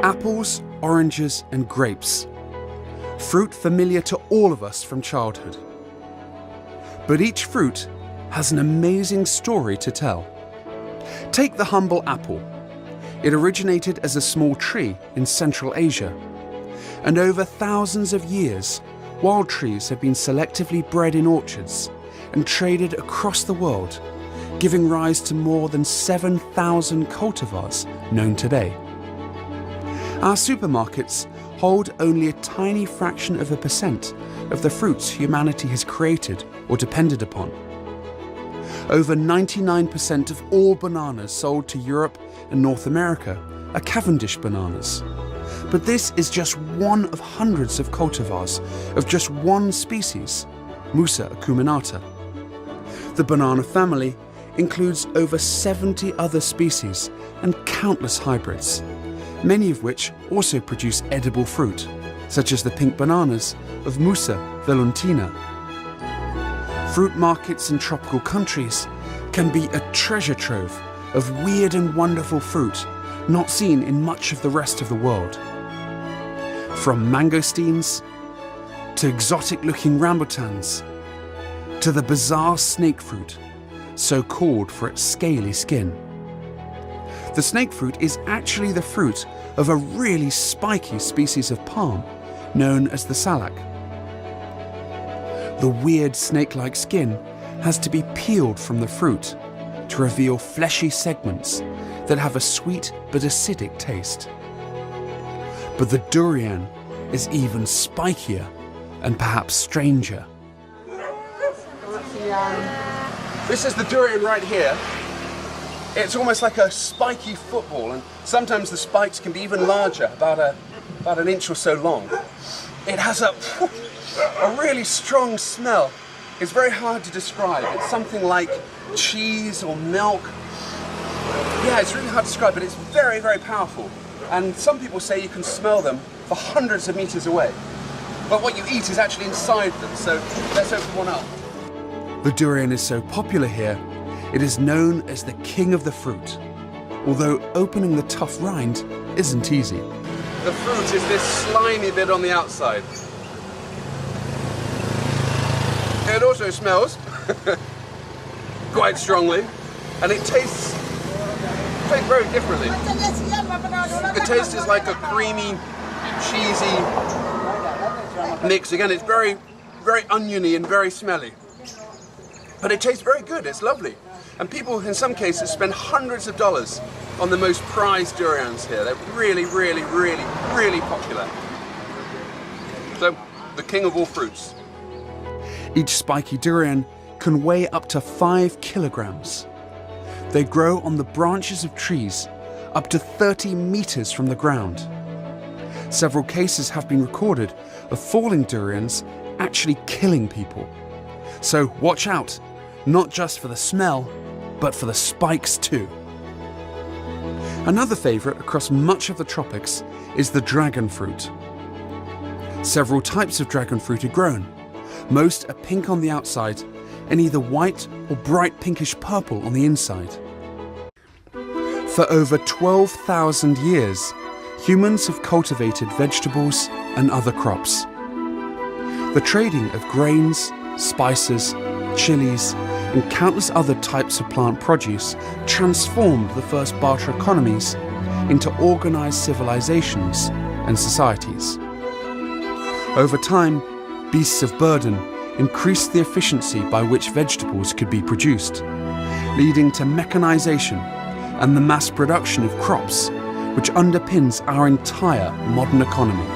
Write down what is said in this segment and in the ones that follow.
Apples, oranges and grapes. Fruit familiar to all of us from childhood. But each fruit has an amazing story to tell. Take the humble apple. It originated as a small tree in Central Asia. And over thousands of years, wild trees have been selectively bred in orchards and traded across the world, giving rise to more than 7,000 cultivars known today. Our supermarkets hold only a tiny fraction of a percent of the fruits humanity has created or depended upon. Over 99% of all bananas sold to Europe and North America are Cavendish bananas. But this is just one of hundreds of cultivars of just one species, Musa acuminata. The banana family includes over 70 other species and countless hybrids, many of which also produce edible fruit, such as the pink bananas of Musa velutina. Fruit markets in tropical countries can be a treasure trove of weird and wonderful fruit not seen in much of the rest of the world. From mangosteens, to exotic-looking rambutans, to the bizarre snake fruit, so called for its scaly skin. The snake fruit is actually the fruit of a really spiky species of palm known as the salac. The weird snake-like skin has to be peeled from the fruit to reveal fleshy segments that have a sweet but acidic taste. But the durian is even spikier and perhaps stranger. This is the durian right here. It's almost like a spiky football, and sometimes the spikes can be even larger, about an inch or so long. It has a really strong smell. It's very hard to describe. It's something like cheese or milk. Yeah, it's really hard to describe, but it's very, very powerful. And some people say you can smell them for hundreds of meters away. But what you eat is actually inside them, so let's open one up. The durian is so popular here, it is known as the king of the fruit, although opening the tough rind isn't easy. The fruit is this slimy bit on the outside. It also smells quite strongly, and it tastes very differently. The taste is like a creamy, cheesy mix. Again, it's very, very oniony and very smelly. But it tastes very good, it's lovely. And people, in some cases, spend hundreds of dollars on the most prized durians here. They're really, really, really, really popular. So, the king of all fruits. Each spiky durian can weigh up to 5 kilograms. They grow on the branches of trees up to 30 meters from the ground. Several cases have been recorded of falling durians actually killing people. So watch out, not just for the smell, but for the spikes too. Another favourite across much of the tropics is the dragon fruit. Several types of dragon fruit are grown. Most are pink on the outside and either white or bright pinkish purple on the inside. For over 12,000 years, humans have cultivated vegetables and other crops. The trading of grains, spices, chilies, and countless other types of plant produce transformed the first barter economies into organized civilizations and societies. Over time, beasts of burden increased the efficiency by which vegetables could be produced, leading to mechanization and the mass production of crops, which underpins our entire modern economy.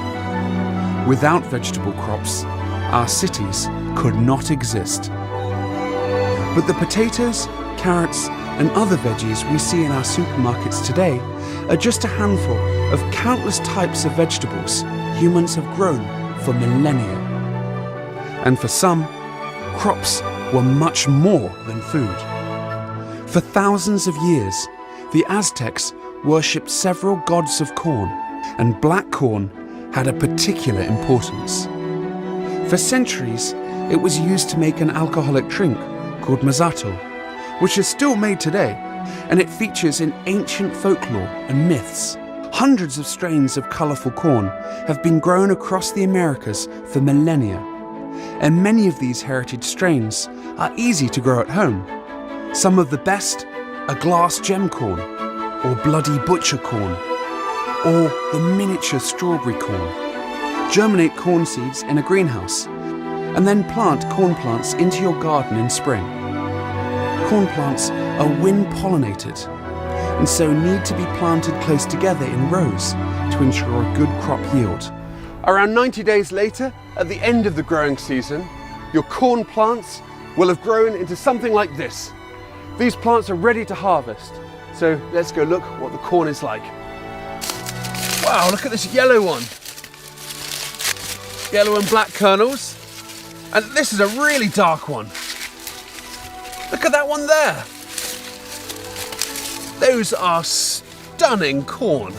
Without vegetable crops, our cities could not exist. But the potatoes, carrots, and other veggies we see in our supermarkets today are just a handful of countless types of vegetables humans have grown for millennia. And for some, crops were much more than food. For thousands of years, the Aztecs worshipped several gods of corn, and black corn had a particular importance. For centuries, it was used to make an alcoholic drink called masato, which is still made today, and it features in ancient folklore and myths, Hundreds of strains of colourful corn have been grown across the Americas for millennia, and many of these heritage strains are easy to grow at home. Some of the best are glass gem corn, or bloody butcher corn, or the miniature strawberry corn. Germinate corn seeds in a greenhouse, and then plant corn plants into your garden in spring. Corn plants are wind-pollinated, and so need to be planted close together in rows to ensure a good crop yield. Around 90 days later, at the end of the growing season, your corn plants will have grown into something like this. These plants are ready to harvest, so let's go look what the corn is like. Wow, look at this yellow one. Yellow and black kernels, and this is a really dark one. Look at that one there. Those are stunning corn.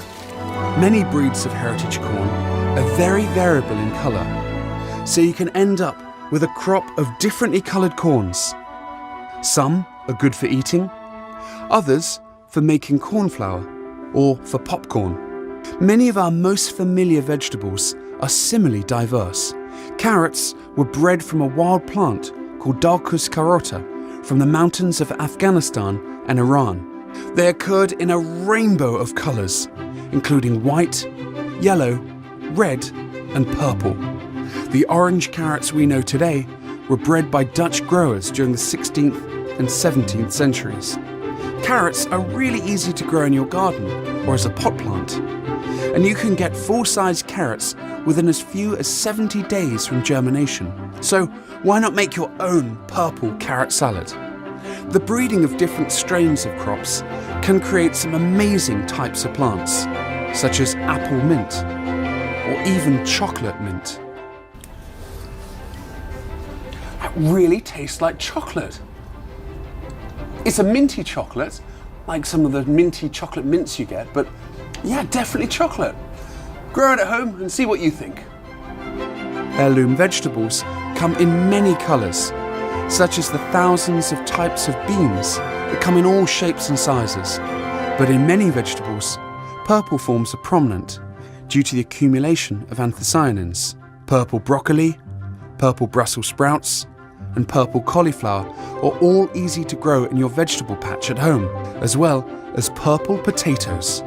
Many breeds of heritage corn are very variable in colour, so you can end up with a crop of differently coloured corns. Some are good for eating, others for making corn flour or for popcorn. Many of our most familiar vegetables are similarly diverse. Carrots were bred from a wild plant called Dalcus carota from the mountains of Afghanistan and Iran. They occurred in a rainbow of colours, including white, yellow, red and purple. The orange carrots we know today were bred by Dutch growers during the 16th and 17th centuries. Carrots are really easy to grow in your garden or as a pot plant, and you can get full-size carrots within as few as 70 days from germination. So why not make your own purple carrot salad? The breeding of different strains of crops can create some amazing types of plants, such as apple mint or even chocolate mint. That really tastes like chocolate. It's a minty chocolate, like some of the minty chocolate mints you get, but yeah, definitely chocolate. Grow it at home and see what you think. Heirloom vegetables come in many colours, such as the thousands of types of beans that come in all shapes and sizes. But in many vegetables, purple forms are prominent due to the accumulation of anthocyanins. Purple broccoli, purple Brussels sprouts, and purple cauliflower are all easy to grow in your vegetable patch at home, as well as purple potatoes.